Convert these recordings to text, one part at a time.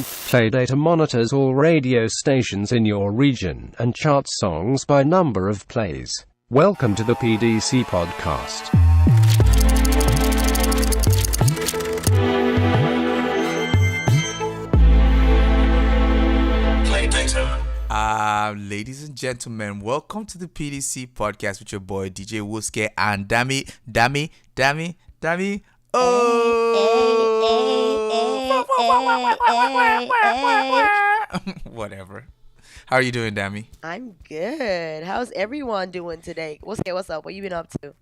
Play data monitors all radio stations in your region and charts songs by number of plays. Welcome to the PDC Podcast. Ladies and gentlemen, welcome to the PDC Podcast with your boy DJ Woske and Dammy. Whatever. How are you doing, Dammy? I'm good. How's everyone doing today? What's up? What you been up to?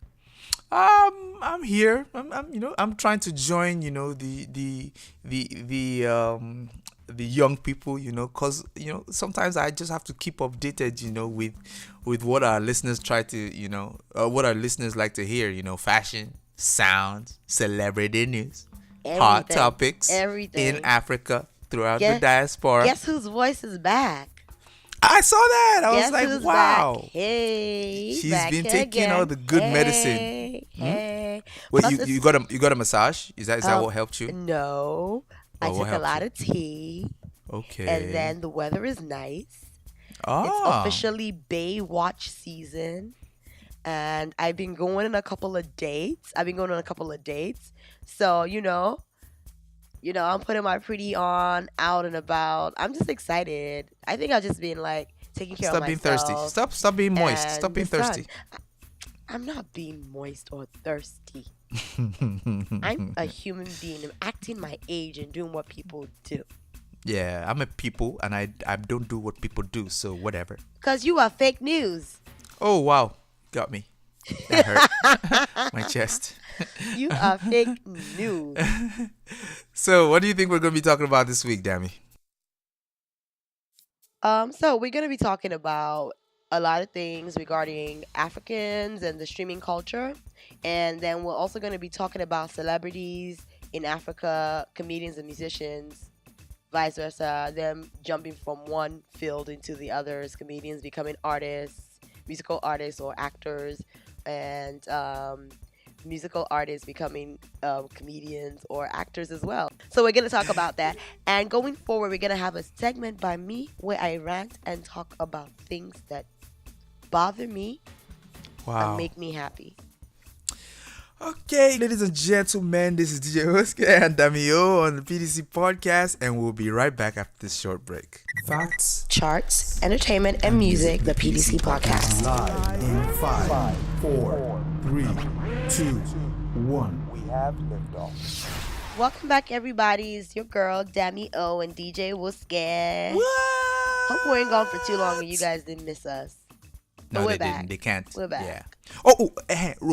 I'm here. I'm trying to join, the young people, because sometimes I just have to keep updated, with what our listeners try to, what our listeners like to hear, fashion, sounds, celebrity news, hot topics in Africa, throughout the diaspora. Guess whose voice is back? I saw that. I Guess was like, who's wow. Back? Hey, she's back been taking again. all the good medicine. Hey. Wait, Plus you got a massage? Is that what helped you? No, I took a lot of tea. Okay. And then the weather is nice. Oh. It's officially Baywatch season. And I've been going on a couple of dates. So, I'm putting my pretty on, out and about. I'm just excited. I think I've just been like taking care of myself. Stop being thirsty. Stop being moist. Stop being thirsty. I'm not being moist or thirsty. I'm a human being. I'm acting my age and doing what people do. Yeah, I'm a people and I don't do what people do, so whatever. Because you are fake news. Oh, wow. Got me. That hurt. My chest. You are fake news. So, what do you think we're going to be talking about this week, Dammy? So we're going to be talking about a lot of things regarding Africans and the streaming culture. And then we're also going to be talking about celebrities in Africa, comedians and musicians, vice versa, them jumping from one field into the others, comedians becoming artists, musical artists or actors, and musical artists becoming comedians or actors as well. So we're going to talk about that. And going forward, we're going to have a segment by me where I rant and talk about things that bother me and make me happy. Okay, ladies and gentlemen, this is DJ Woske and Dammy on the PDC Podcast, and we'll be right back after this short break. Facts, charts, entertainment, and music, the PDC Podcast. Live in 5, 4, 3, 2, 1. We have liftoff. Welcome back, everybody. It's your girl, Dammy O and DJ Woske. What? Hope we ain't gone for too long and you guys didn't miss us. No, we're they back. didn't. They can't. We're back. Yeah.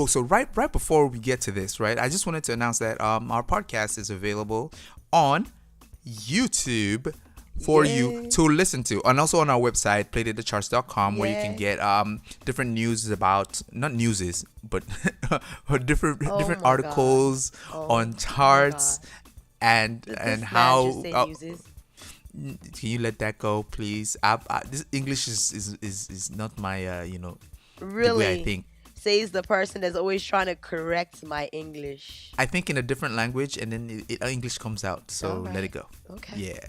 So right before we get to this, right, I just wanted to announce that our podcast is available on YouTube for you to listen to, and also on our website playthecharts.com, where you can get different news about, not newses, but different articles on charts and how. Can you let that go, please? This English is not my really, the way I think. Says the person that's always trying to correct my English. I think in a different language, and then English comes out. So right. let it go. Okay. Yeah.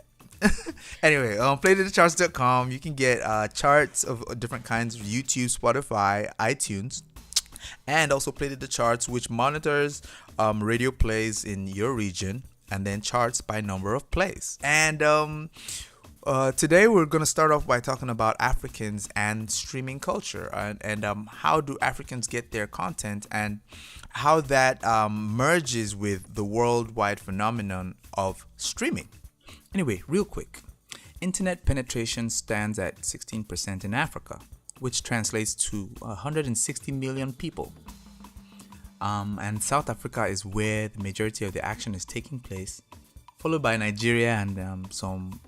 Anyway, playthecharts.com. You can get charts of different kinds: YouTube, Spotify, iTunes, and also Play the Charts, which monitors radio plays in your region, and then charts by number of plays. And today we're going to start off by talking about Africans and streaming culture, and how do Africans get their content, and how that merges with the worldwide phenomenon of streaming. Anyway, real quick, internet penetration stands at 16% in Africa, which translates to 160 million people. And South Africa is where the majority of the action is taking place, followed by Nigeria and some,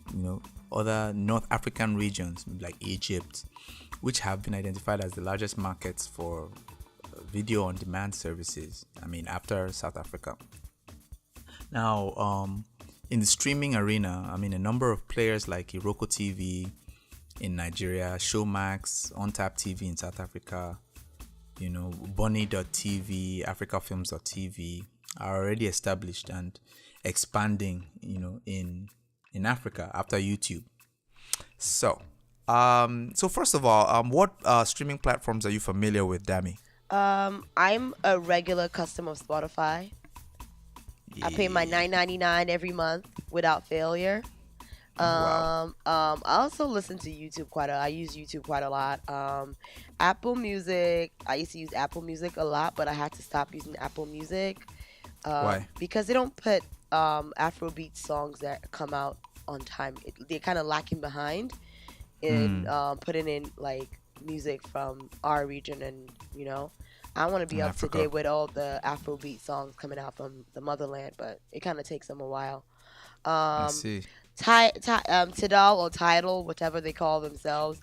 other North African regions like Egypt, which have been identified as the largest markets for video on demand services. After South Africa. Now, in the streaming arena, a number of players like Iroko TV in Nigeria, Showmax, OnTap TV in South Africa, Bunny.tv, AfricaFilms.tv are already established and expanding, in in Africa after YouTube. So, so first of all, what streaming platforms are you familiar with, Dammy? I'm a regular customer of Spotify. I pay my $9.99 every month without failure. Wow. I also listen to YouTube I use YouTube quite a lot. Apple Music, I used to use Apple Music a lot, but I had to stop using Apple Music. Why? Because they don't put Afrobeat songs that come out on time. They're kind of lacking behind in putting in like music from our region, and I want to be up to date with all the Afrobeat songs coming out from the motherland, but it kind of takes them a while. I see. Tidal or Tidal, whatever they call themselves.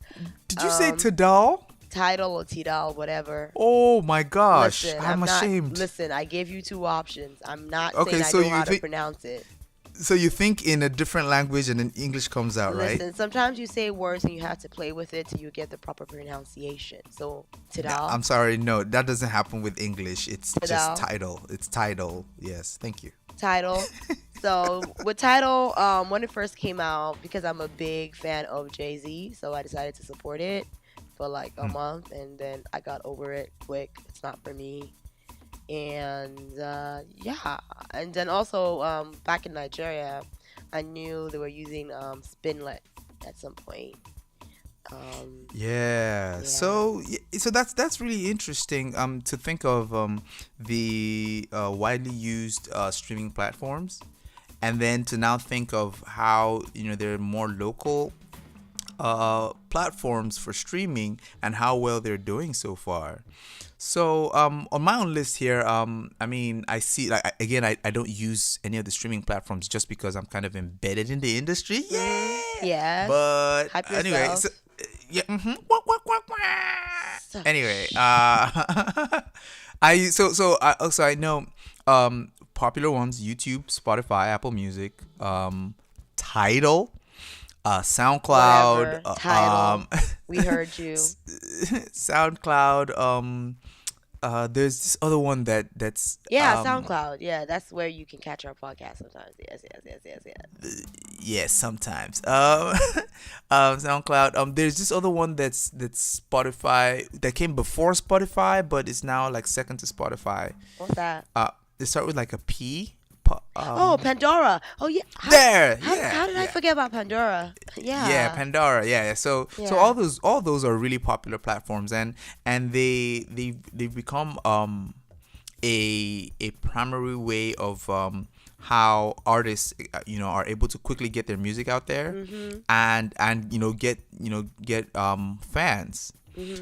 Did you say Tidal? Tidal or Tidal, whatever. Oh my gosh, Listen, I'm ashamed. Listen, I gave you two options. I'm not Okay, saying so I know you how to think- pronounce it. So you think in a different language and then English comes out, right? Listen, sometimes you say words and you have to play with it till you get the proper pronunciation. So, Tidal. I'm sorry, no, that doesn't happen with English. It's Tidal. just Tidal. It's Tidal. Yes, thank you. Tidal. So with Tidal, when it first came out, because I'm a big fan of Jay-Z, so I decided to support it for like a month, and then I got over it quick. It's not for me. And yeah, and then also back in Nigeria, I knew they were using Spinlet at some point. Yeah. So that's really interesting to think of the widely used streaming platforms, and then to now think of how there are more local platforms for streaming and how well they're doing so far. So on my own list here, I mean, I see, like, again, I don't use any of the streaming platforms just because I'm kind of embedded in the industry. Yeah. Yeah. But Hype anyway, yourself. so, yeah. Anyway, I know popular ones: YouTube, Spotify, Apple Music, Tidal, SoundCloud, Whatever. Tidal. We heard you. SoundCloud. There's this other one that's SoundCloud. Yeah, that's where you can catch our podcast sometimes. Yes. yes, sometimes. SoundCloud. There's this other one that's Spotify that came before Spotify, but it's now like second to Spotify. What's that? They start with like a P. Pandora. Oh yeah. How did I forget about Pandora? Yeah. Yeah, Pandora. Yeah. So all those are really popular platforms, and they've become a primary way of how artists are able to quickly get their music out there, and get fans.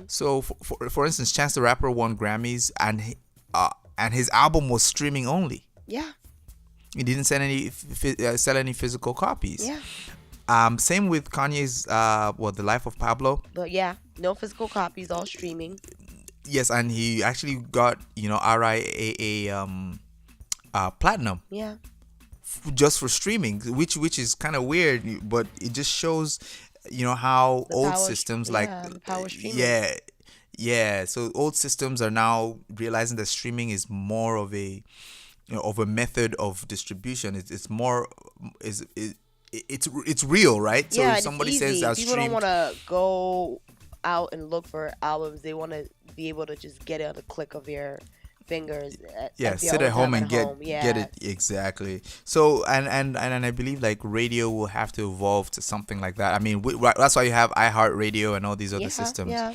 So for instance, Chance the Rapper won Grammys, and his album was streaming only. Yeah. He didn't sell any physical copies. Yeah. Same with Kanye's The Life of Pablo. But yeah, no physical copies, all streaming. Yes, and he actually got RIAA platinum. Yeah. Just for streaming, which is kind of weird, but it just shows how old systems the power streaming. Yeah. So old systems are now realizing that streaming is more of a method of distribution. It's real, right? So Yeah, if somebody it's says easy. I've People streamed, don't want to go out and look for albums. They want to be able to just get it on the click of their fingers. Sit at home and get Yeah. it exactly. So and I believe like radio will have to evolve to something like that. I mean, that's why you have iHeartRadio and all these other systems. Yeah.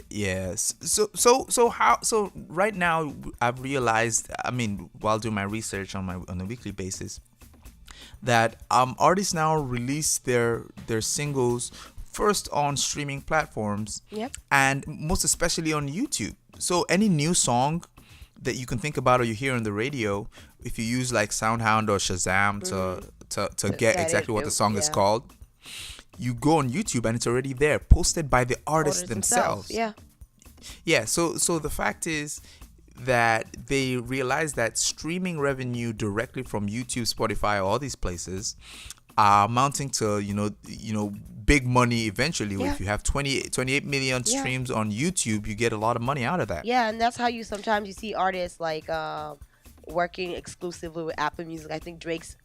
Yes. So right now I've realized, I mean, while doing my research on a weekly basis, that artists now release their singles first on streaming platforms. Yep. And most especially on YouTube. So any new song that you can think about or you hear on the radio, if you use like SoundHound or Shazam to get exactly what the song is called, you go on YouTube and it's already there, posted by the artists themselves. Yeah. So the fact is that they realize that streaming revenue directly from YouTube, Spotify, all these places are amounting to big money eventually. Yeah. If you have 28 million streams on YouTube, you get a lot of money out of that. Yeah, and that's how you see artists like working exclusively with Apple Music. I think Drake's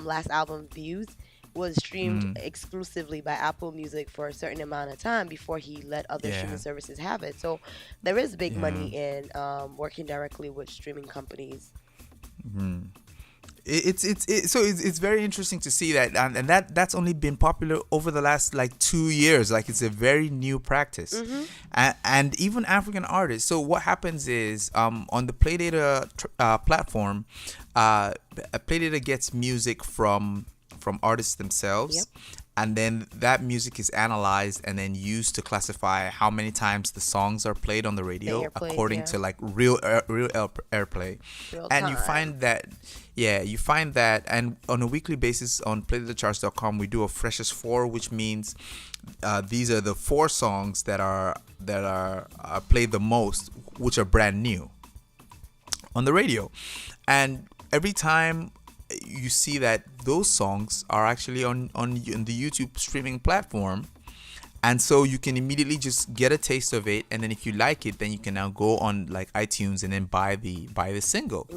last album, Views, was streamed exclusively by Apple Music for a certain amount of time before he let other streaming services have it. So there is big money in working directly with streaming companies. It's very interesting to see that, and that's only been popular over the last like 2 years. Like, it's a very new practice, and even African artists. So what happens is, on the Playdata platform, Playdata gets music from artists themselves. And then that music is analyzed and then used to classify how many times the songs are played on the radio according to like real airplay. And you find that, and on a weekly basis on playthecharts.com, we do a freshest 4, which means these are the 4 songs that are played the most, which are brand new on the radio. And every time you see that those songs are actually on the YouTube streaming platform, and so you can immediately just get a taste of it, and then if you like it, then you can now go on like iTunes and then buy the single.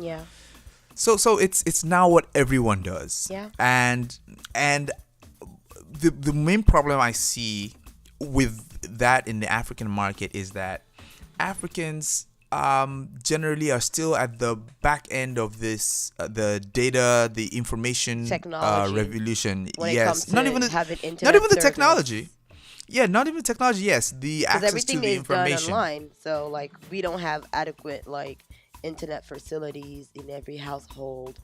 So it's now what everyone does. And the main problem I see with that in the African market is that Africans generally are still at the back end of this, the data, the information technology revolution. Yes, not even the technology. Yeah, not even technology. Yes, the access to the information. Everything is done online, so like we don't have adequate like internet facilities in every household.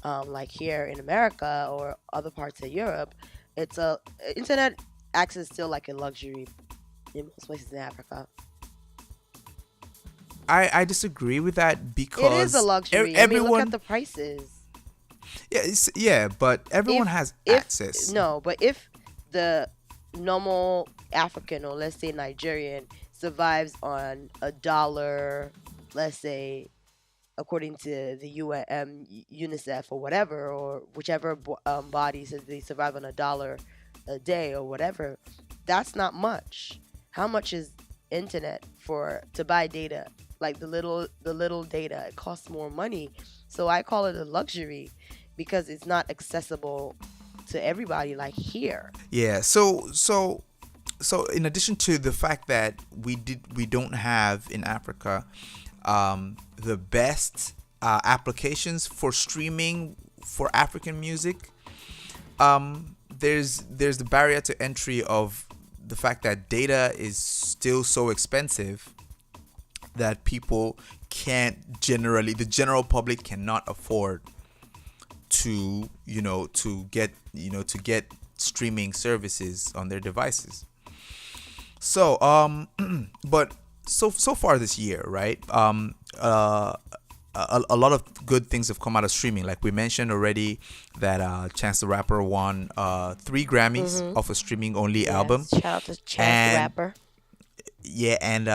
Like here in America or other parts of Europe, it's internet access is still like a luxury in most places in Africa. I disagree with that, because it is a luxury. Everyone, look at the prices. But everyone has access. No, but if the normal African, or let's say Nigerian, survives on $1, let's say, according to the UNICEF or whatever, or whichever body says they survive on $1 a day or whatever, that's not much. How much is internet to buy data? Like the little data, it costs more money. So I call it a luxury because it's not accessible to everybody like here. Yeah. So in addition to the fact that we don't have in Africa the best applications for streaming for African music, there's the barrier to entry of the fact that data is still so expensive that people the general public cannot afford to get streaming services on their devices. So but so far this year, right, a lot of good things have come out of streaming. Like we mentioned already that Chance the Rapper won 3 Grammys of a streaming only album. Shout out to Chance the Rapper. Yeah, and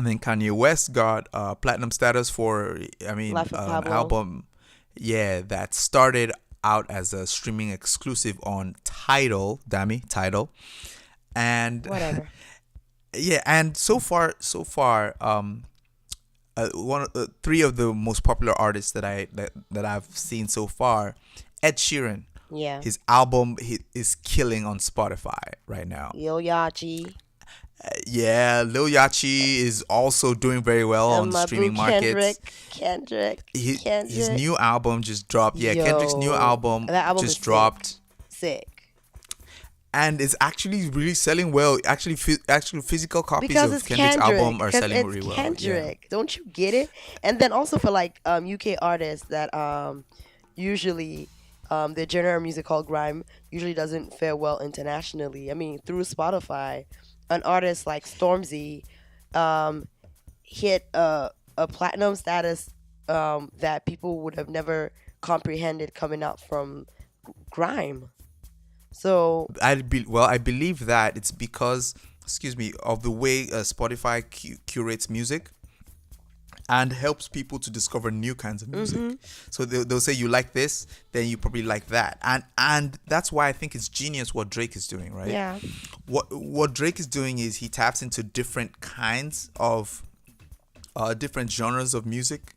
then Kanye West got platinum status for an album that started out as a streaming exclusive on Dammy, Tidal. And whatever. Yeah, and so far one of 3 of the most popular artists that I've seen so far, Ed Sheeran. Yeah. His album is killing on Spotify right now. Lil Yachty. Lil Yachty is also doing very well on the streaming markets. Kendrick. His new album just dropped. Yeah, Kendrick's new album just dropped. Sick. And it's actually really selling well. Actually, physical copies of Kendrick's album are selling really well. Kendrick, yeah. Don't you get it? And then also for like UK artists that usually their genre of music called grime usually doesn't fare well internationally. I mean, through Spotify, an artist like Stormzy hit a platinum status that people would have never comprehended coming out from grime. So I believe that it's because, of the way Spotify curates music and helps people to discover new kinds of music. So they'll say you like this, then you probably like that, and that's why I think it's genius what Drake is doing, right? Yeah. What Drake is doing is he taps into different kinds of different genres of music.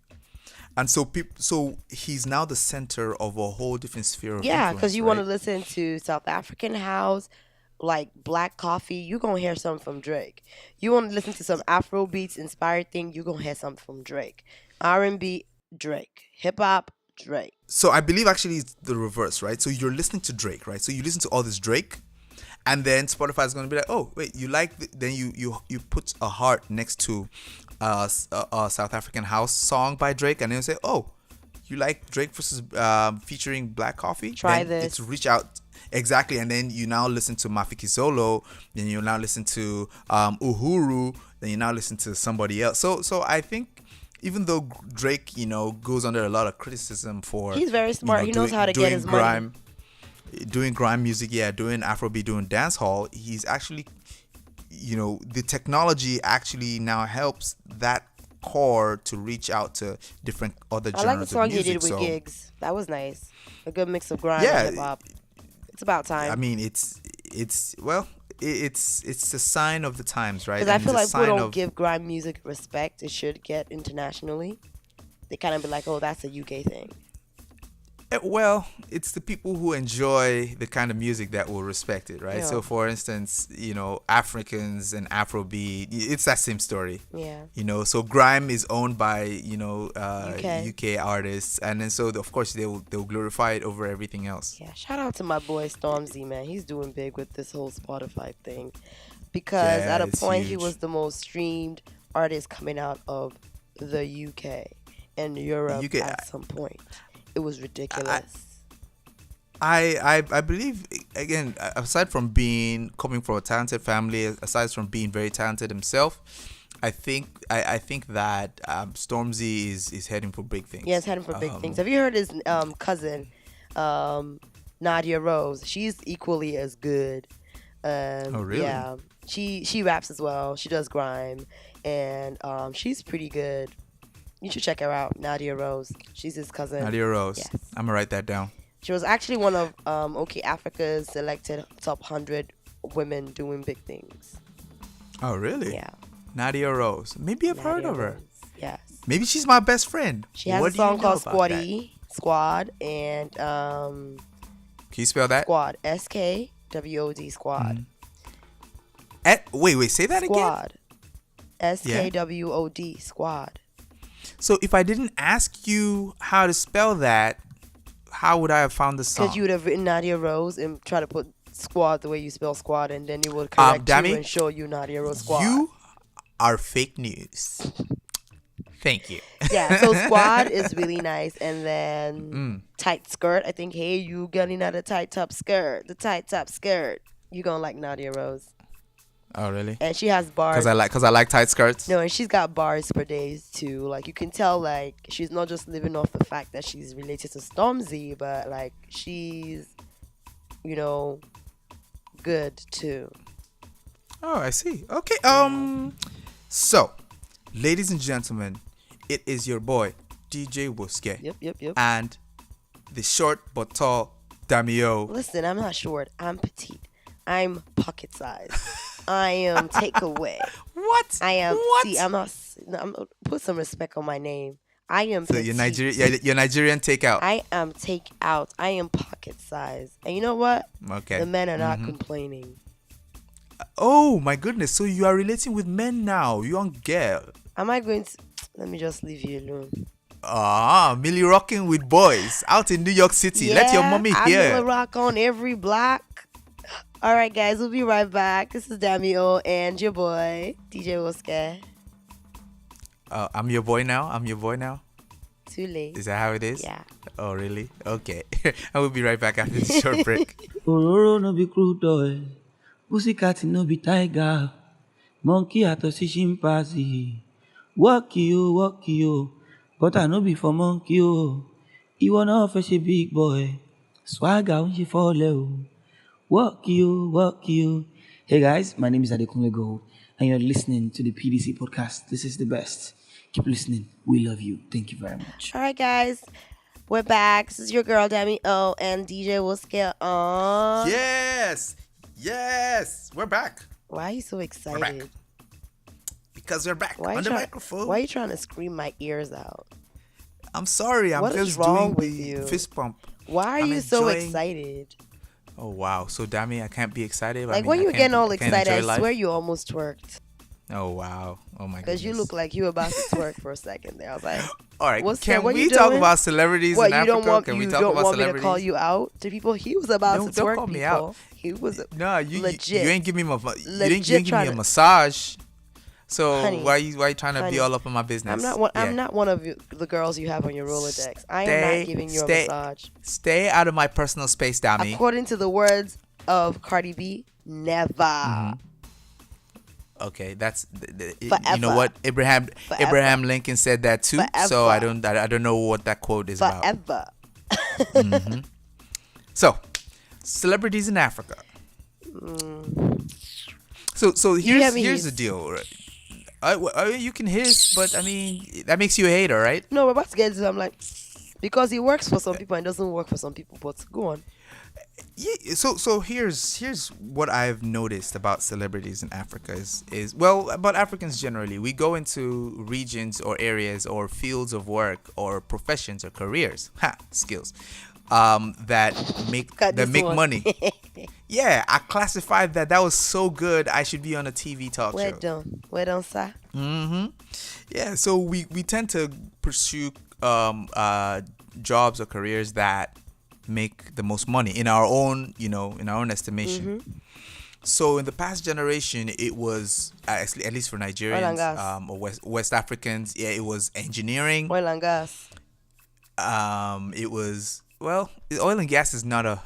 And so so he's now the center of a whole different sphere of Yeah, influence, because you right? want to listen to South African house, like Black Coffee, you're going to hear something from Drake. You want to listen to some Afro beats inspired thing, you're going to hear something from Drake. R&B, Drake. Hip hop, Drake. So I believe actually it's the reverse, right? So you're listening to Drake, right? So you listen to all this Drake, and then Spotify is going to be like, oh, wait, you like, then you put a heart next to a South African house song by Drake, and then you say, oh, you like Drake versus featuring Black Coffee? Try then this. It's reach out. Exactly. And then you now listen to Mafiki Solo, then you now listen to Uhuru, then you now listen to somebody else. So I think even though Drake, goes under a lot of criticism for... He's very smart. He knows how to get his money. Doing grime music, doing Afrobeat, doing dancehall, he's actually, the technology actually now helps that core to reach out to different other genres of music. I like the song he did with Gigs. That was nice. A good mix of grime and hip hop. It's about time. I mean, it's a sign of the times, right? Because I feel like people don't give grime music respect it should get internationally. They kind of be like, oh, that's a UK thing. Well, it's the people who enjoy the kind of music that will respect it, right? Yeah. So, for instance, Africans and Afrobeat, it's that same story. Yeah. So grime is owned by, UK. UK artists, and then so of course they'll glorify it over everything else. Yeah. Shout out to my boy Stormzy, man. He's doing big with this whole Spotify thing, because at a point he was the most streamed artist coming out of the UK and Europe at some point. It was ridiculous. I believe, again, aside from coming from a talented family, aside from being very talented himself, I think that Stormzy is heading for big things. Yeah, he's heading for big things. Have you heard his cousin, Nadia Rose? She's equally as good. Oh, really? Yeah. She raps as well. She does grime, and she's pretty good. You should check her out, Nadia Rose. She's his cousin. Nadia Rose. Yes. I'm gonna write that down. She was actually one of OK Africa's selected top 100 women doing big things. Oh, really? Yeah. Nadia Rose. Maybe I've heard of her. Rose. Yes. Maybe she's my best friend. She has a song called Squad, and can you spell that? Squad, SKWOD, Squad. Wait, say that Squad. again. SKWOD, Squad. So if I didn't ask you how to spell that, how would I have found the song? Because you would have written Nadia Rose and try to put Squad the way you spell Squad, and then it would correct Dammy, you and show you Nadia Rose Squad. You are fake news. Thank you. Yeah, so Squad is really nice. And then Tight Skirt. I think, hey, you getting out a tight top skirt. The tight top skirt. You're going to like Nadia Rose. Oh, really? And she has bars. Because I like tight skirts. No, and she's got bars for days too. Like, you can tell, like, she's not just living off the fact that she's related to Stormzy, but like she's, good too. Oh, I see. Okay. So, ladies and gentlemen, it is your boy DJ Woske. Yep. And the short but tall Dammy. Listen, I'm not short. I'm petite. I'm pocket size. I am takeaway. What? I am. What? See, I'm not. Put some respect on my name. I am. So you're Nigerian takeout. I am takeout. I am pocket size. And you know what? Okay. The men are not complaining. Oh my goodness! So you are relating with men now, young girl. Am I going to? Let me just leave you alone. Millie rocking with boys out in New York City. Yeah, Let your mommy hear. I'm gonna rock on every block. All right, guys, we'll be right back. This is Dammy and your boy, DJ Woske. I'm your boy now? Too late. Is that how it is? Yeah. Oh, really? Okay. I will be right back after this short break. Ororo no be crude oil. Pussycat no be tiger. Monkey ato si chimpanzee. Walk you. But I no be for monkey o. Iwo na fetch a big boy. Swagger when she fall low. Walk you. Hey guys, my name is Adekunle Gold, and you're listening to the PDC Podcast. This is the best. Keep listening. We love you. Thank you very much. All right, guys. We're back. This is your girl, Dammy and DJ Woske on. Yes. We're back. Why are you so excited? We're back. Because we're back on the microphone. Why are you trying to scream my ears out? I'm sorry. I'm What is just wrong doing with the you? fist pump. Why are I'm you so enjoying- excited? Oh wow. So Dammy, I can't be excited. Like I when you were getting all I can't excited, enjoy I swear life? you almost twerked. Oh wow. Oh my goodness. Because you look like you were about to twerk for a second there. I was like, All right. What's Can that? What we you talk doing? about celebrities what, in you Africa? don't want Can we you talk don't about want me to celebrities? call you out to people? He was about No, to don't twerk call people. me out. He was No, you legit. ain't give me my you Legit didn't give me trying a to- massage. So Honey, why you trying to honey, be all up in my business? I'm not one of the girls you have on your Rolodex. I am not giving you a massage. Stay out of my personal space, Dammy. According to the words of Cardi B, never. Mm-hmm. Okay, that's you Forever. know what Abraham Lincoln said that too. So I Forever. don't know what that quote is about. Forever. So, celebrities in Africa. So here's the deal. Right? You can hiss, but I mean that makes you a hater, right? No, we're about to get into it. I'm like, because he works for some people and doesn't work for some people. But go on. Yeah. So here's what I've noticed about celebrities in Africa is well about Africans generally. We go into regions or areas or fields of work or professions or careers, skills, that make Got this make one. money. Yeah, I classified that was so good. I should be on a TV talk Well show. done. Well done, sir. Yeah, so we tend to pursue jobs or careers that make the most money in our own estimation. So in the past generation, it was at least for Oil and Nigerians gas. or West Africans. Yeah, it was engineering. Oil and gas. It was oil and gas is not a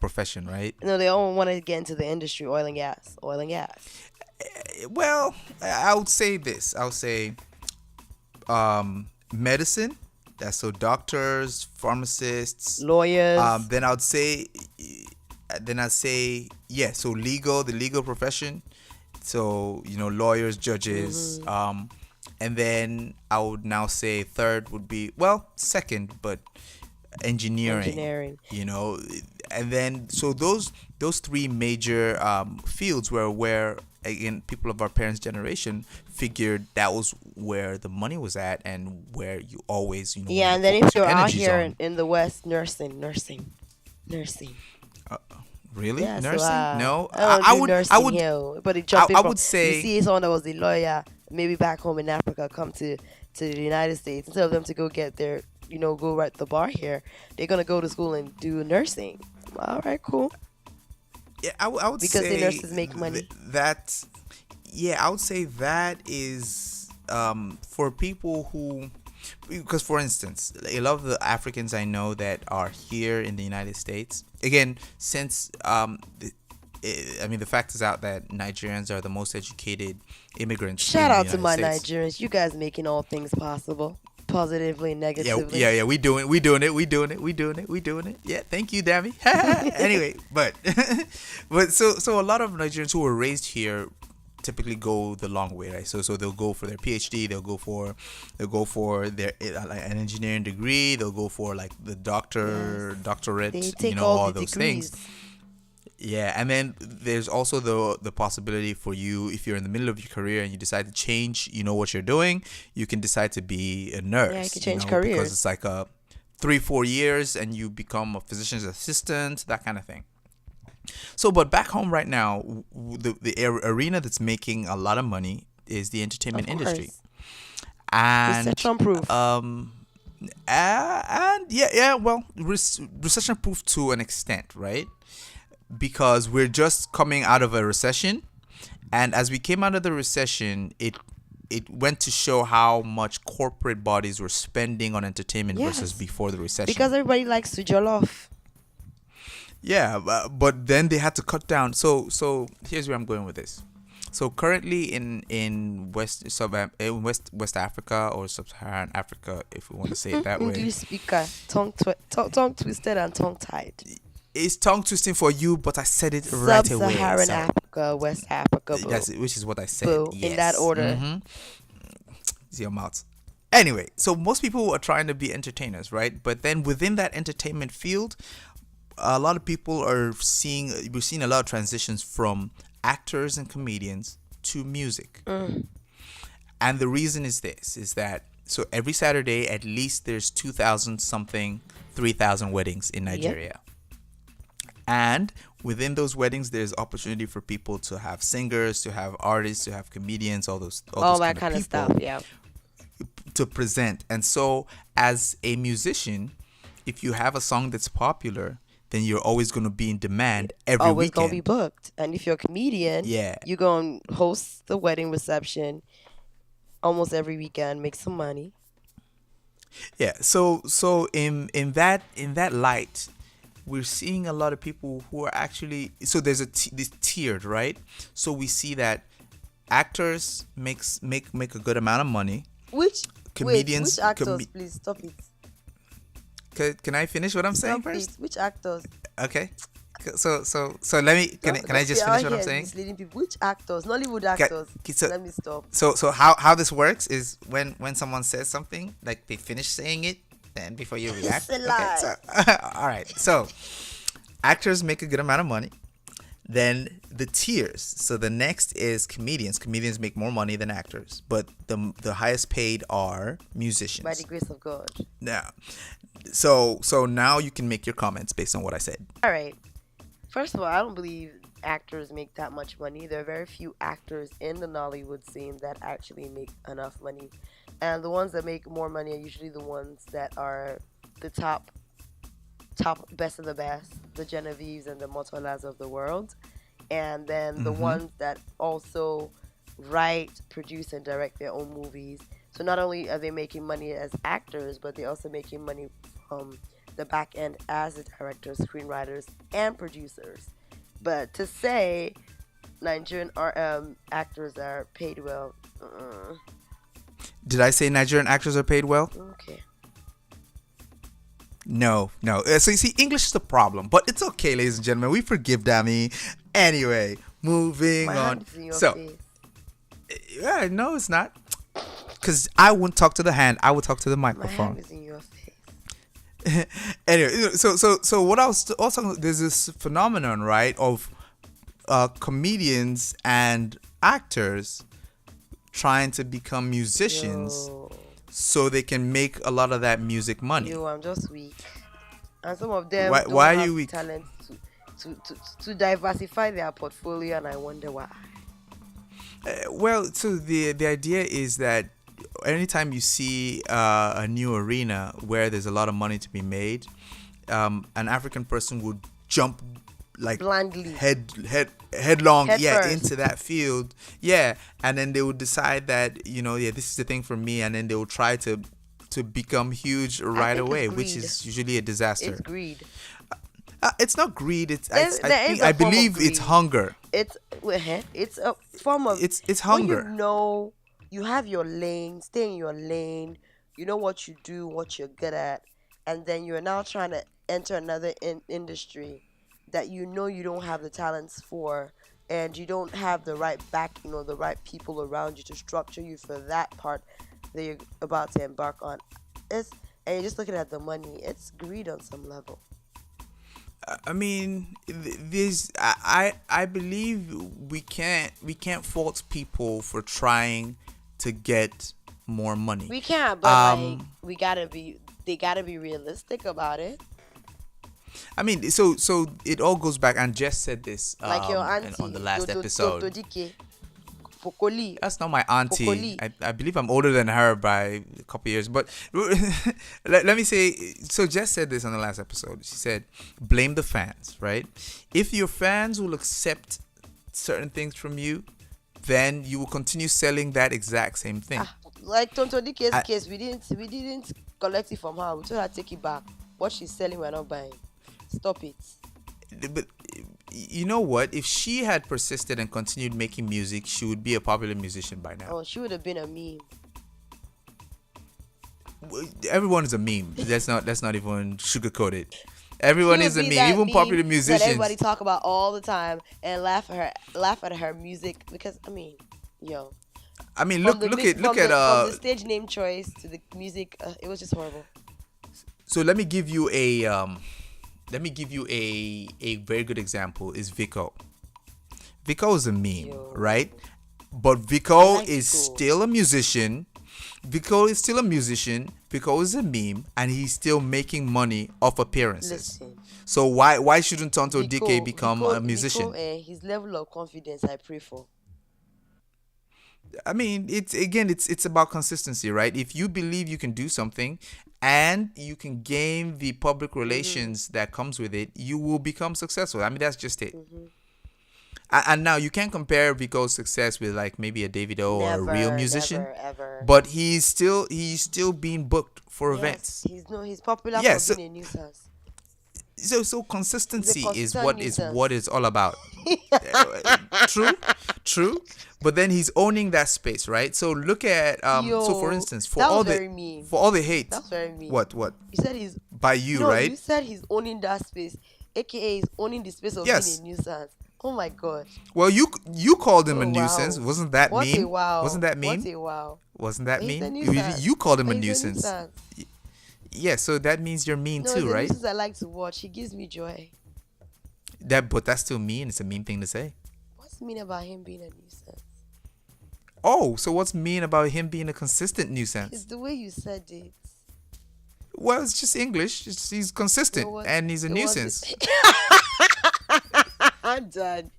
profession, right? No, they all want to get into the industry. Oil and gas. Oil and gas. Well, I would say this. I would say medicine. That's so doctors, pharmacists, Lawyers. Then I'd say yeah. So the legal profession. So lawyers, judges. And then I would now say third would be second, but engineering. And then so those three major fields where again people of our parents' generation figured that was where the money was at and where you always yeah, and then if you're out here in the West, nursing. Really? Yeah, Nursing? So, No. I would here, but it jumped I would say you see someone that was a lawyer maybe back home in Africa come to the United States, instead of them to go get their go right the bar here, they're gonna go to school and do nursing. All right, cool. Yeah, I would because say the nurses make money. I would say that is for people who, because for instance, a lot of the Africans I know that are here in the United States, again, since the fact is out that Nigerians are the most educated immigrants. Shout out to my States. Nigerians. You guys making all things possible. Positively, negatively. Yeah, we doing it. Yeah, thank you, Dammy. Anyway, but so a lot of Nigerians who were raised here typically go the long way, right? So they'll go for their PhD, they'll go for their an engineering degree, they'll go for like the doctorate, They take all the those degrees. things. Yeah, and then there's also the possibility for you, if you're in the middle of your career and you decide to change, what you're doing, you can decide to be a nurse. Yeah, you can change careers. Because it's like 3-4 years and you become a physician's assistant, that kind of thing. So, but back home right now, the arena that's making a lot of money is the entertainment industry. And recession proof. Recession proof to an extent, right? Because we're just coming out of a recession, and as we came out of the recession, it went to show how much corporate bodies were spending on entertainment versus before the recession. Because everybody likes to jollof. Yeah, but then they had to cut down. So here's where I'm going with this. So currently in West Africa or Sub-Saharan Africa, if we want to say it that way. English speaker, tongue twisted and tongue tied. It's tongue twisting for you, but I said it right away. Sub-Saharan Africa, West Africa, boo. Which is what I said. Boo, yes. in that order. Mm-hmm. See your mouth. Anyway, so most people are trying to be entertainers, right? But then within that entertainment field, a lot of people we're seeing a lot of transitions from actors and comedians to music. And the reason is that So every Saturday, at least there's 2,000 something, 3,000 weddings in Nigeria. And within those weddings, there's opportunity for people to have singers, to have artists, to have comedians, all those that kind of stuff. Yeah. To present. And so as a musician, if you have a song that's popular, then you're always going to be in demand every always weekend. Always going to be booked. And if you're a comedian, you're going to host the wedding reception almost every weekend, make some money. Yeah. So in that light, we're seeing a lot of people who are actually, so there's this tiered, right? So we see that actors make a good amount of money. Which comedians? Which actors? Please stop it. Can I finish what I'm saying first? Which actors? Okay. So let me. Can I just finish what I'm saying? Misleading people. Which actors? Nollywood actors. Let me stop. So how this works is when someone says something, like they finish saying it, then before you react. It's a lie. Okay, all right. So actors make a good amount of money. Then the tiers. So the next is comedians. Comedians make more money than actors, but the highest paid are musicians. By the grace of God. Yeah. So now you can make your comments based on what I said. All right. First of all, I don't believe actors make that much money. There are very few actors in the Nollywood scene that actually make enough money. And the ones that make more money are usually the ones that are the top best of the best, the Genevieves and the Motolas of the world. And then the ones that also write, produce, and direct their own movies. So not only are they making money as actors, but they're also making money from the back end as the directors, screenwriters, and producers. But to say Nigerian actors are paid well, Did I say Nigerian actors are paid well? Okay. No. So you see, English is the problem, but it's okay, ladies and gentlemen. We forgive Dammy. Anyway, moving on. Hand is in your So, face. yeah, no, it's not. Because I wouldn't talk to the hand. I would talk to the My microphone. hand is in your face. Anyway, so what I was also, there's this phenomenon, right, of comedians and actors trying to become musicians so they can make a lot of that music money. I'm just weak. And some of them Why don't are have you weak? talent to diversify their portfolio, and I wonder why. Well, so the idea is that anytime you see a new arena where there's a lot of money to be made, an African person would jump like Blindly. headlong Head first. into that field, and then they would decide that this is the thing for me, and then they will try to become huge right think away, it's which greed. is usually a disaster. It's greed. It's not greed. It's There is a I form of believe it's greed. hunger. It's a form of. It's hunger. When you know you have your lane, stay in your lane. You know what you do, what you're good at, and then you're now trying to enter another industry that you know you don't have the talents for, and you don't have the right backing or the right people around you to structure you for that part that you're about to embark on. And you're just looking at the money. It's greed on some level. I mean, I believe we can't fault people for trying to get more money. We can't, but they gotta be realistic about it. I mean, so it all goes back, and Jess said this Like your auntie on the last episode. Dodike, Pokoli. That's not my auntie. Pokoli. I believe I'm older than her by a couple years. But let me say, so Jess said this on the last episode. She said, blame the fans, right? If your fans will accept certain things from you, then you will continue selling that exact same thing. Like Tonto Dike's case, we didn't collect it from her. We told her to take it back. What she's selling, we're not buying. Stop it. But you know what? If she had persisted and continued making music, she would be a popular musician by now. Oh, she would have been a meme. Everyone is a meme. Let's not even sugarcoat it. Everyone She is a would be meme. that Even popular that musicians. everybody talk about all the time and laugh at her music because I mean, I mean, from look the at stage name choice to the music, it was just horrible. So let me give you a very good example. Is Vico. Vico is a meme, right? But Vico like is Vico. still a musician. Vico is still a musician. Vico is a meme, and he's still making money off appearances. Listen, So why shouldn't Tonto DK become Vico, a musician? his level of confidence, I pray for. I mean, it's about consistency, right? If you believe you can do something and you can gain the public relations that comes with it, you will become successful. I mean, that's just it. And now you can't compare Vico's success with like maybe a Davido or a real musician, Never, ever. but he's still being booked for Yes, events. he's popular Yeah, for so- being a nuisance. So consistency is consistent what nuisance. it's all about. True. But then he's owning that space, right? So look at so for instance, for that all was the very mean. for all the hate, That's very mean. what You said he's by you, no, right? You said he's owning that space, aka he's owning the space of Yes. being a nuisance. Oh my god. Well, you called him a Oh, wow. nuisance. Wasn't that What mean? a wow. Wasn't that mean? What a wow. Wasn't that He's a mean? nuisance. You called him a He's nuisance. nuisance. Yeah, so that means you're mean No, too, he's a right? nuisance I like to watch. He gives me joy. But that's still mean. It's a mean thing to say. What's mean about him being a nuisance? Oh, so what's mean about him being a consistent nuisance? It's the way you said it. Well, it's just English. He's consistent It was- and he's a it was- nuisance. I'm done.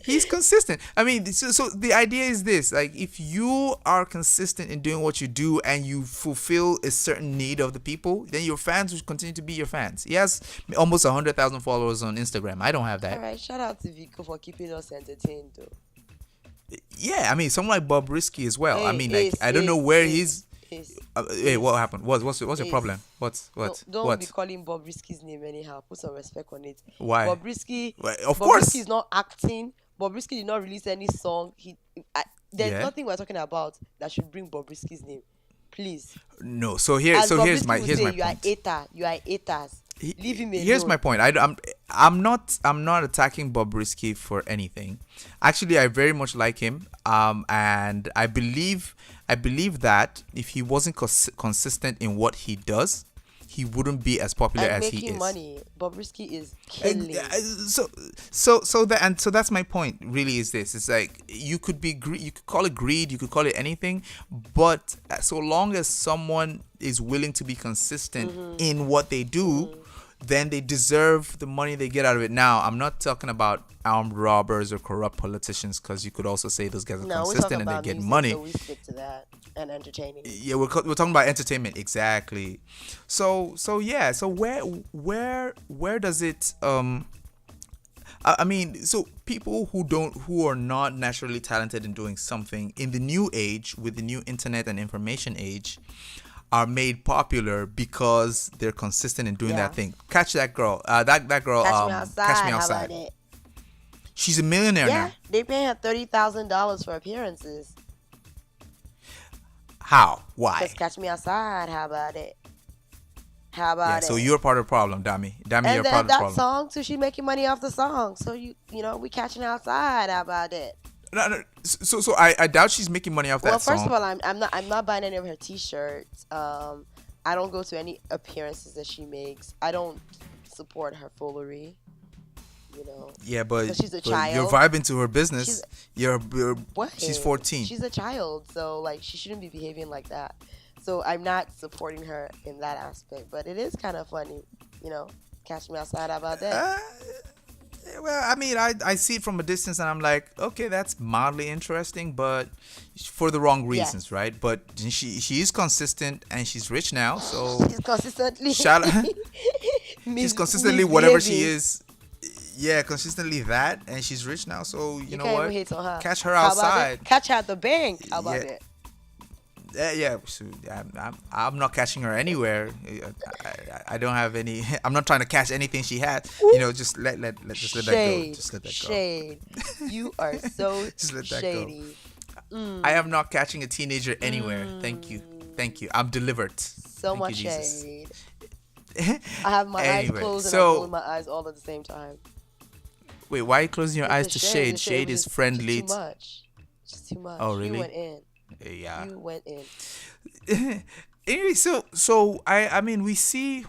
He's consistent. I mean, so the idea is this: like, if you are consistent in doing what you do and you fulfill a certain need of the people, then your fans will continue to be your fans. He has almost 100,000 followers on Instagram. I don't have that. All right, shout out to Vico for keeping us entertained, though. Yeah, I mean, someone like Bob Risky as well. I Hey, mean, like, Ace, I don't know Ace, where Ace, he's. Ace. Hey, what happened? What's your Ace. problem? What? Don't be calling Bob Risky's name anyhow. Put some respect on it. Why? Bob Risky. Well, of Bob course. Risky is not acting. Bob Risky did not release any song. There's Yeah. nothing we're talking about that should bring Bob Risky's name. Please. No. So As Bob here's Risky my would here's say, my you are point. haters. You are haters. Leave him alone. Here's my point. I'm not attacking Bob Risky for anything. Actually, I very much like him. And I believe that if he wasn't consistent in what he does, he wouldn't be as popular and as he making is. money. Bob Risky is killing. So that's my point. Really, is this? It's like you could call it greed, you could call it anything, but so long as someone is willing to be consistent in what they do, then they deserve the money they get out of it. Now, I'm not talking about armed robbers or corrupt politicians, because you could also say those guys are No, we're consistent talking and they about get music, money. so we stick to that and entertaining. Yeah, we're talking about entertainment, exactly. So yeah. So where does it I mean, so people who are not naturally talented in doing something in the new age, with the new internet and information age, are made popular because they're consistent in doing Yeah. that thing. Catch that girl. That girl. Catch Me Outside. Catch Me How Outside. about it? She's a millionaire Yeah, now. they pay her $30,000 for appearances. How? Why? Just Catch Me Outside. How about it? How about Yeah. it? So you're part of the problem, Dammy. Dammy, and you're then part of the that problem. song too, she making money off the song. So you know, we catching outside. How about it? No. So I doubt she's making money off that Well, song. first of all, I'm not buying any of her T-shirts. I don't go to any appearances that she makes. I don't support her foolery. You know. Yeah, but, 'Cause she's a but you're child. vibing to her business. You're What? She's 14. She's a child, so like she shouldn't be behaving like that. So I'm not supporting her in that aspect, but it is kind of funny, you know. Catch Me Outside, how about that? Well, I mean, I see it from a distance, and I'm like, okay, that's mildly interesting, but for the wrong reasons, right? But she is consistent, and she's rich now, so She's consistently. shout out. She's consistently whatever she misbehaving. is. Yeah, consistently that, and she's rich now, so you know can't what? even hate on her. Catch her How about outside. it? Catch her at the bank. How about Yeah. it? Yeah, so I'm not catching her anywhere. I don't have any. I'm not trying to catch anything she has. You know, just let that go. Just let that go. Shade. You are so Just let that go. shady. I am not catching a teenager anywhere. Thank you. I'm delivered. So Thank much you, Jesus. shade. I have my Anyway, eyes closed and so- I'm closing my eyes all at the same time. Wait, why are you closing your eyes The to shade? the Shade was is just friendly. Too much. Just too much. Oh, really? You went in. Yeah. You went in. Anyway, so I mean we see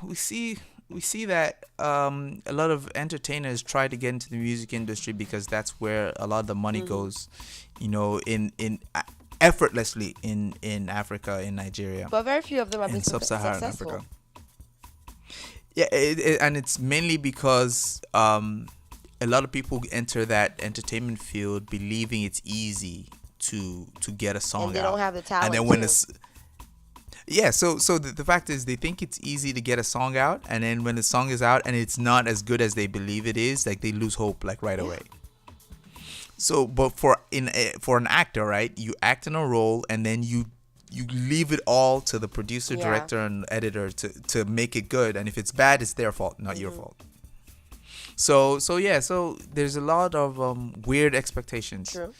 that a lot of entertainers try to get into the music industry because that's where a lot of the money goes, you know, in and effortlessly in Africa, in Nigeria, But very few of them have been in sub-Saharan successful. Africa. Yeah, and it's mainly because a lot of people enter that entertainment field believing it's easy to get a song And they out. don't have the talent. And then when too. it's so the fact is they think it's easy to get a song out, and then when the song is out and it's not as good as they believe it is, like they lose hope like right away. So, but for an actor, right? You act in a role, and then you leave it all to the producer, Yeah. director, and editor to make it good. And if it's bad, it's their fault, not your fault. So there's a lot of weird expectations. True.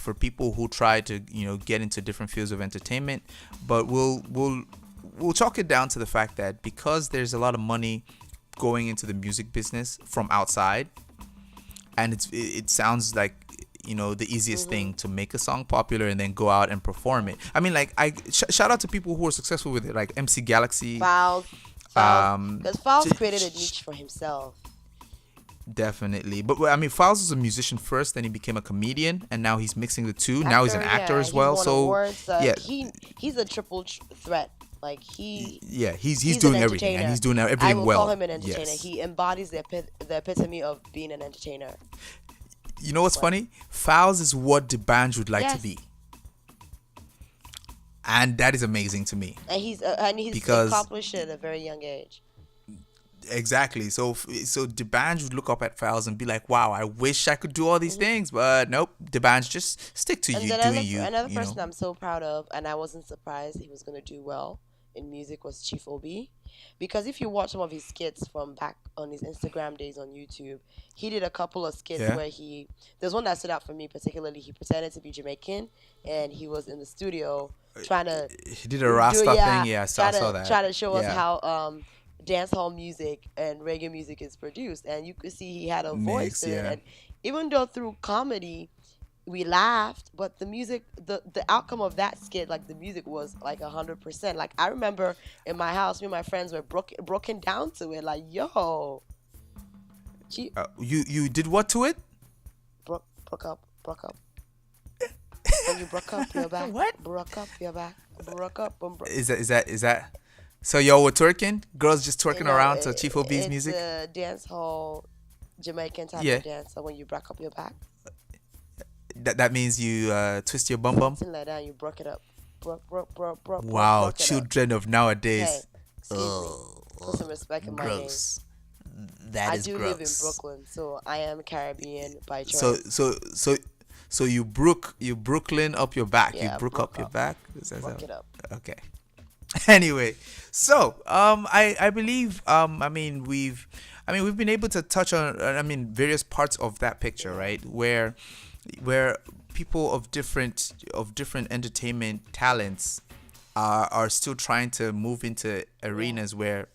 For people who try to get into different fields of entertainment, but we'll chalk it down to the fact that because there's a lot of money going into the music business from outside, and it sounds like the easiest thing to make a song popular and then go out and perform it. I mean, like shout out to people who are successful with it, like MC Galaxy. Fowles. Because Fowles created a niche for himself. Definitely. But I mean, Fowles was a musician first, then he became a comedian, and now he's mixing the two. Now he's an actor as well. He won awards, yeah, he's a triple threat. Like he's doing everything, and he's doing everything I will well. call him an entertainer. Yes. He embodies the epitome of being an entertainer. You know what's funny? Fowles is what D'banj would like to be, and that is amazing to me. And he's accomplished it at a very young age. Exactly. So D'banj would look up at Fowles and be like, "Wow, I wish I could do all these things, but nope. D'banj, just stick to doing you." Another person I'm so proud of, and I wasn't surprised he was gonna do well in music, was Chief Obi, because if you watch some of his skits from back on his Instagram days on YouTube, he did a couple of skits where there's one that stood out for me particularly. He pretended to be Jamaican, and he was in the studio trying to. He did a Rasta thing. Yeah, I saw that. Try to show us how dancehall music and reggae music is produced, and you could see he had a voice in it. And even though through comedy we laughed, but the music, the outcome of that skit, like the music was like 100%. Like I remember in my house, me and my friends were broken down to it. Like, yo, you did what to it? Broke up. When you broke up, you're back. What? Broke up, you're back. Broke up. Is that? So y'all were twerking? Girls just twerking around to Chief Obi's music? It's a dance hall, Jamaican type of dance. So when you break up your back. That means you twist your bum. Something like that, you broke it up. Wow, children of nowadays. Hey, excuse me. Put some respect in my name. Gross. That is gross. I do live in Brooklyn, so I am Caribbean by choice. So you Brooklyn up your back. Yeah, you broke up your back. Broke it up. Okay. Anyway, so I believe we've been able to touch on various parts of that picture, right? Where people of different entertainment talents are still trying to move into arenas where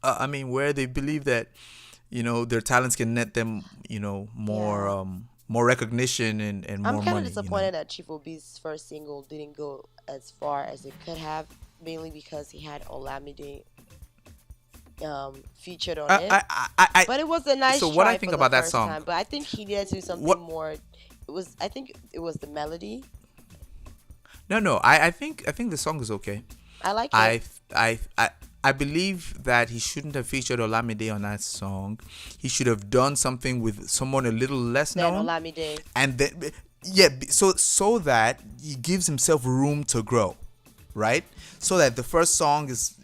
where they believe that their talents can net them more recognition and more money. I'm kind of disappointed that Chief Obi's first single didn't go as far as it could have, mainly because he had Olamide featured on it. But it was a nice. So what I think about that song, time, but I think he needed to do something more. I think it was the melody. No. I think the song is okay. I like it. I believe that he shouldn't have featured Olamide on that song. He should have done something with someone a little less known. Olamide. And then so that he gives himself room to grow, right? So that the first song is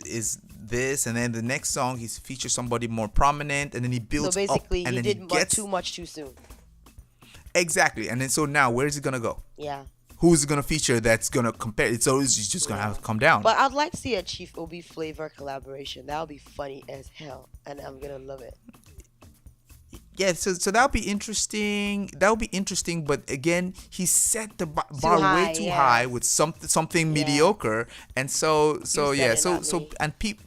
this, and then the next song he features somebody more prominent, and then he builds up. So basically, and he then did too much too soon. Exactly, and then so now where is he gonna go? Yeah. Who's he gonna feature that's gonna compare? It's always just gonna have to come down. But I'd like to see a Chief Obi flavor collaboration. That would be funny as hell, and I'm gonna love it. Yeah, so that'll be interesting. But again, he set the bar way too high with something mediocre, and so and people.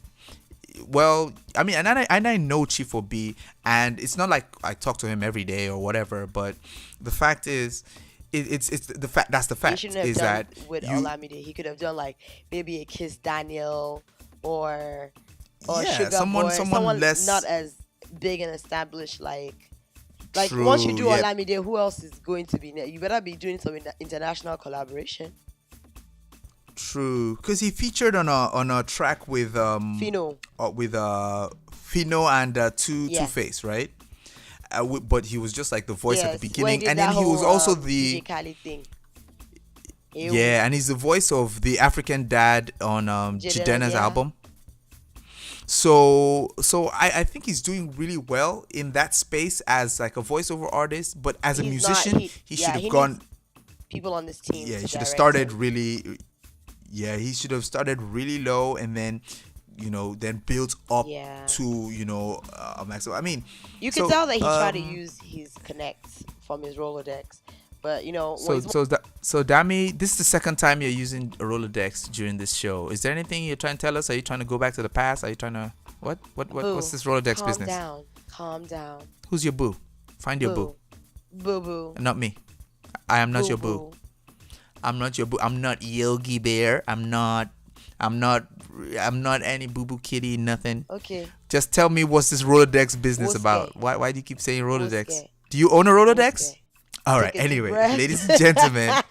Well, I mean, and I know Chief Obi, and it's not like I talk to him every day or whatever. But the fact is, it's the fact. That's the fact. He shouldn't have done with Olamide. He could have done like maybe a Kiss Daniel or Sugar someone Boy, someone less, not as big and established like Like True. once you do Yeah. Olamide, who else is going to be there? You better be doing some international collaboration. True. Because he featured on a track with Fino. Fino and Two Yes. Face, right? But he was just like the voice at the Yes, when beginning, did and then that he was whole, also DJ Khaled thing. Ew. yeah, and he's the voice of the African dad on Jidena's yeah. album. So I think he's doing really well in that space as like a voiceover artist, but as a He's musician, not- he yeah, should have he gone. needs people on this team. Yeah, to he should have direct started him. really. Yeah, he should have started really low and then, then built up Yeah. to a maximum. I mean, You can so, tell that he tried to use his connects from his Rolodex, but So Dammy, this is the second time you're using a Rolodex during this show. Is there anything you're trying to tell us? Are you trying to go back to the past? Are you trying to what's this Rolodex business? Calm down. Who's your boo? Find your boo. Boo boo. Not me. I am not your boo. Boo. I'm not your boo. I'm not Yogi Bear. I'm not any boo boo kitty. Nothing. Okay. Just tell me what's this Rolodex business Woske. about? Why do you keep saying Rolodex? Woske. Do you own a Rolodex? Woske. All right. Take a deep Anyway, breath. ladies and gentlemen,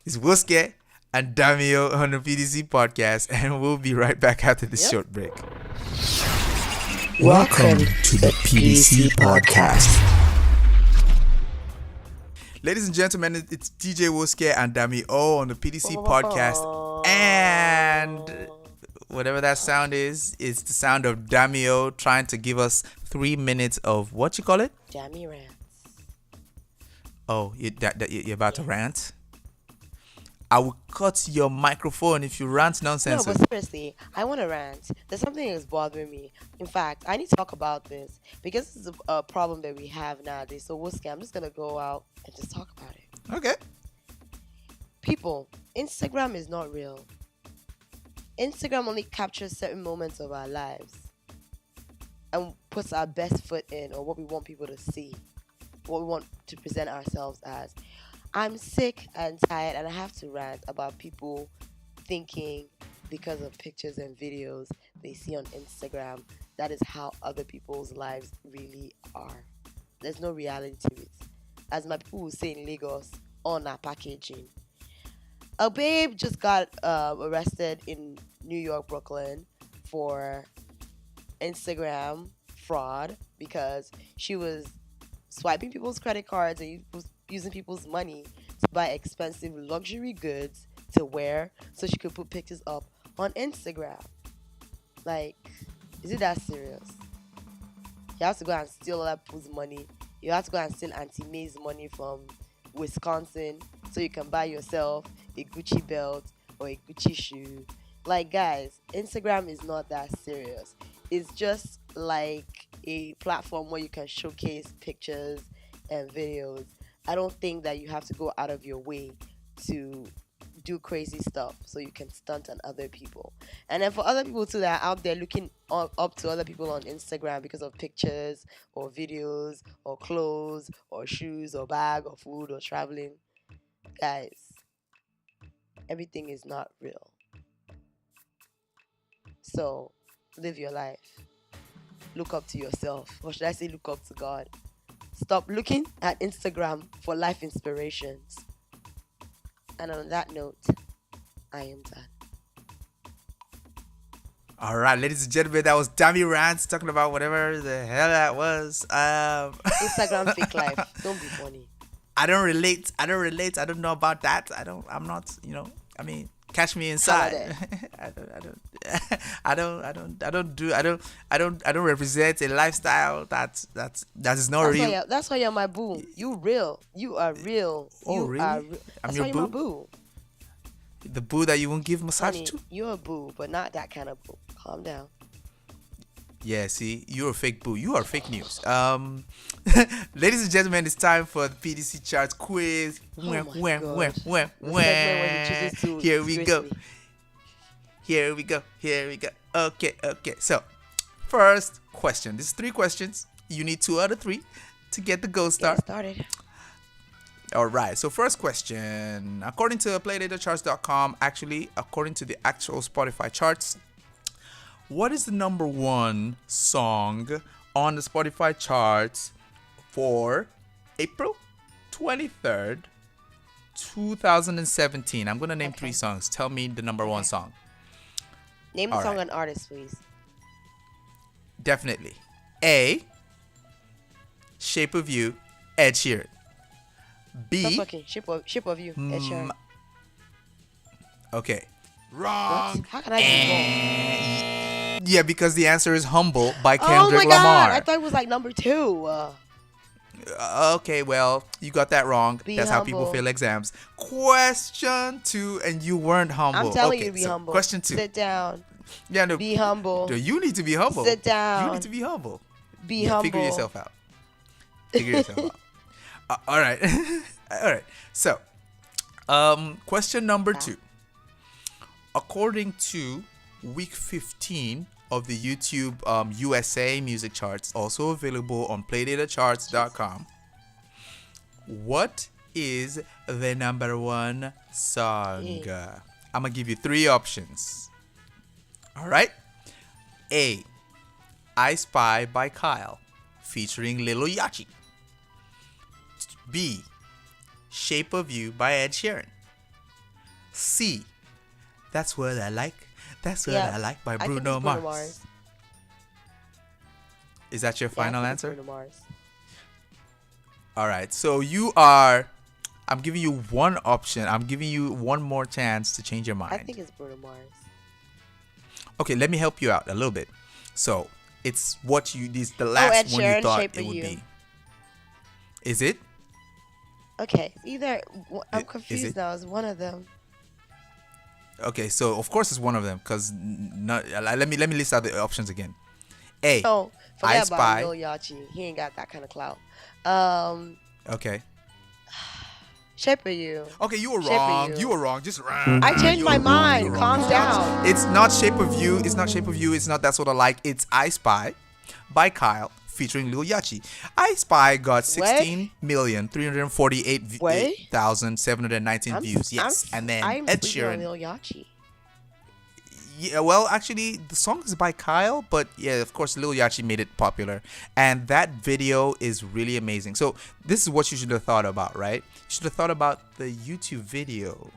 it's Woske and Dammy on the PDC Podcast, and we'll be right back after this short break. Welcome to the PDC Podcast. Ladies and gentlemen, it's DJ Woske and Dammy on the PDC Podcast, and whatever that sound is, it's the sound of Dammy trying to give us 3 minutes of what you call it? Dammy rants. Oh, you're about to rant? I will cut your microphone if you rant nonsense. No, but seriously, I want to rant. There's something that's bothering me. In fact, I need to talk about this because this is a problem that we have nowadays. So, Woske, I'm just going to go out and just talk about it. Okay. People, Instagram is not real. Instagram only captures certain moments of our lives and puts our best foot in, or what we want people to see, what we want to present ourselves as. I'm sick and tired, and I have to rant about people thinking because of pictures and videos they see on Instagram, that is how other people's lives really are. There's no reality to it. As my people will say in Lagos, on our packaging. A babe just got arrested in New York, Brooklyn for Instagram fraud because she was swiping people's credit cards and using people's money to buy expensive luxury goods to wear so she could put pictures up on Instagram. Like, is it that serious? You have to go and steal other people's money. You have to go and steal Auntie May's money from Wisconsin so you can buy yourself a Gucci belt or a Gucci shoe. Like, guys, Instagram is not that serious. It's just like a platform where you can showcase pictures and videos. I don't think that you have to go out of your way to do crazy stuff so you can stunt on other people. And then for other people too that are out there looking up to other people on Instagram because of pictures or videos or clothes or shoes or bag or food or traveling, guys, everything is not real. So live your life. Look up to yourself. Or should I say look up to God? Stop looking at Instagram for life inspirations. And on that note, I am done. All right, ladies and gentlemen, that was Dammy Rants talking about whatever the hell that was. Instagram fake life. Don't be funny. I don't relate. I don't know about that. I'm not, catch me inside. I don't represent a lifestyle that is not real. That's why you're my boo. You real. You are real. Oh, you really? Are I'm that's your why boo? you're my boo. The boo that you won't give massage Honey, to? you're a boo, but not that kind of boo. Calm down. Yeah, see, you're a fake boo. You are fake news. Ladies and gentlemen, it's time for the PDC Charts quiz. Oh my God. The segment where he chooses to Here we disgrace go. me. Here we go. Okay. So, first question. This is 3 questions. You need 2 out of 3 to get the gold star. Get started. All right. So, first question. According to PlayDataCharts.com, actually, according to the actual Spotify charts, what is the number 1 song on the Spotify charts for April 23rd, 2017. I'm going to name 3 songs. Tell me the number 1 song. Name the song and artist, please. Definitely. A, Shape of You, Ed Sheeran. B, Stop fucking Shape of You, Ed Sheeran. Okay. Wrong. What? How can I be wrong? Yeah, because the answer is Humble by Oh Kendrick my God! Lamar. I thought it was like number 2. Okay, well, you got that wrong. Be That's how people humble. fail exams. Question 2, and you weren't humble. I'm telling Okay, you to be so humble. Question 2. Sit down. Yeah, no. Be humble. No, you need to be humble. Sit down. You need to be humble. Be humble. Figure yourself out. Figure yourself out. All right. All right. So, question number 2. According to week 15 of the YouTube USA music charts, also available on playdatacharts.com, what is the number 1 song? I'm going to give you 3 options. All right. A, I Spy by Kyle, featuring Lil Yachty. B, Shape of You by Ed Sheeran. C, That's What I Like. That's What I Like by Bruno Mars. Is that your final answer? Bruno Mars. All right. So I'm giving you one option. I'm giving you one more chance to change your mind. I think it's Bruno Mars. Okay, let me help you out a little bit. So it's the Ed last one you Sheeran, thought Shape it of would You. be. Is it? Okay, I'm Is confused it? now. It's one of them. Okay, so of course it's one of them because let me list out the options again. A, Oh, I forget Spy. about Lil Yachty. He ain't got that kind of clout. Okay. Shape of You. Okay, you were Shape of wrong. You. You were wrong. Just I changed my mind. Calm down. It's not Shape of You. It's not Shape of You. It's not That's What I Like. It's I Spy by Kyle featuring Lil Yachty. I Spy got 16,348,719 views. Yes. And then I'm Ed sleeping on Sheeran. Lil Yachty. Yeah, well, actually, the song is by Kyle, but yeah, of course, Lil Yachty made it popular. And that video is really amazing. So this is what you should have thought about, right? You should have thought about the YouTube video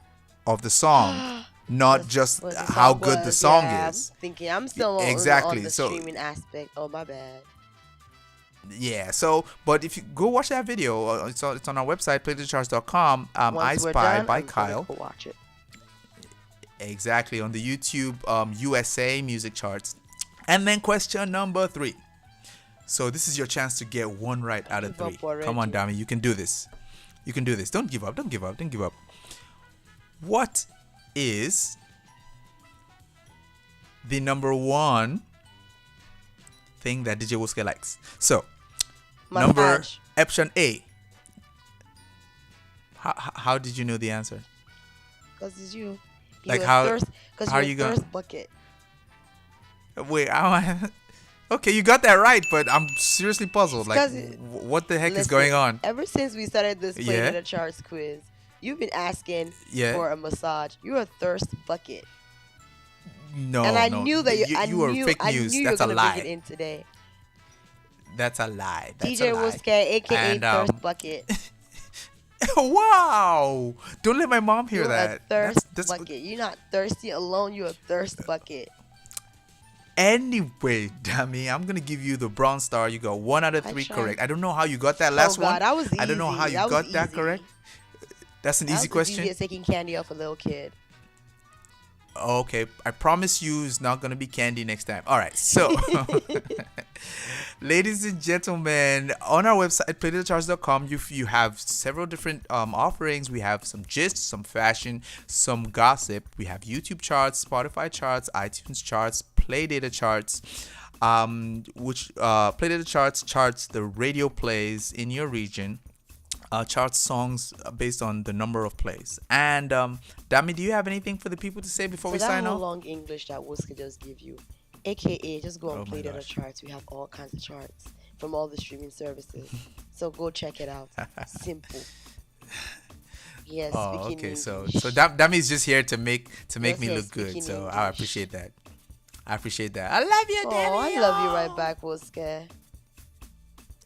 of the song, not just What the how song good the was. song Yeah, is. I'm thinking I'm still Exactly. on the So- streaming aspect. Oh, my bad. Yeah, so, but if you go watch that video, it's on our website, playdatacharts.com. I Once we're Spy done, by I'm gonna Kyle. go watch it. Exactly, on the YouTube USA music charts. And then question number 3. So this is your chance to get one right out of give 3. up already. Come on, Dammy, you can do this. You can do this. Don't give up. Don't give up. Don't give up. What is the number 1 thing that DJ Woske likes? So, number Massage. option A. How did you know the answer? Because it's you. Like You're how- a thirst, cause how you're you a gonna- thirst bucket. Wait, okay, you got that right, but I'm seriously puzzled. Like, 'cause what the heck is Listen, going on? Ever since we started this Play Yeah? the Charts quiz, you've been asking Yeah. for a massage. You're a thirst bucket. No, And I no. knew that you are fake I news. knew you were That's a gonna bring it lie. in today. That's a lie. That's DJ a lie. Woske, aka And, Thirst Bucket. Wow! Don't let my mom hear You're that. a thirst That's bucket. You're not thirsty alone. You're a thirst bucket. Anyway, Dammy, I'm gonna give you the bronze star. You got 1 out of I 3 tried. correct. I don't know how you got that last oh God, one. that was easy. I don't know how you That was got that easy. correct. That's an That easy was as question. easy as taking candy off a little kid. Okay, I promise you it's not going to be candy next time. All right, so, ladies and gentlemen, on our website, playdatacharts.com, you have several different offerings. We have some gist, some fashion, some gossip. We have YouTube charts, Spotify charts, iTunes charts, Playdata charts, which Playdata charts the radio plays in your region. Charts songs based on the number of plays. And Dammy, do you have anything for the people to say before we that sign whole off? long English that Woske just give you, aka just go Oh and my play the gosh. charts. We have all kinds of charts from all the streaming services, so go check it out. Simple. Yes. Oh, speaking okay. So English. Dammy's just here to make Yes, me yes, look good. speaking So I English. appreciate that. I appreciate that. I love you, Dammy. Oh, I love you right back, Woske.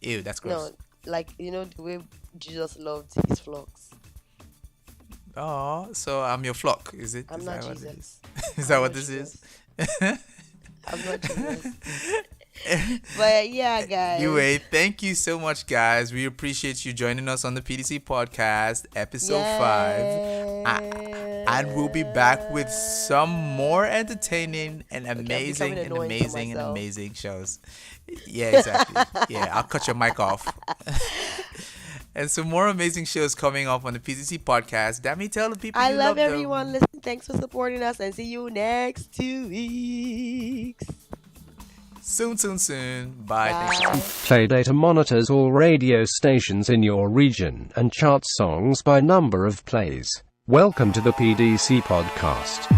Ew, that's gross. No, like the way Jesus loved his flocks. Oh, so I'm your flock, is it? I'm Is not that what it Jesus. is? Is I'm that what not this is? Jesus. I'm not Jesus. But yeah, guys. Anyway, thank you so much, guys. We appreciate you joining us on the PDC Podcast, episode 5. And we'll be back with some more entertaining and amazing shows. Yeah, exactly. Yeah, I'll cut your mic off. And some more amazing shows coming up on the PDC Podcast. Dammy, tell the people I you love them. everyone listening. Thanks for supporting us, and see you next 2 weeks. Soon. Bye. Thank you. Playdata monitors all radio stations in your region and charts songs by number of plays. Welcome to the PDC Podcast.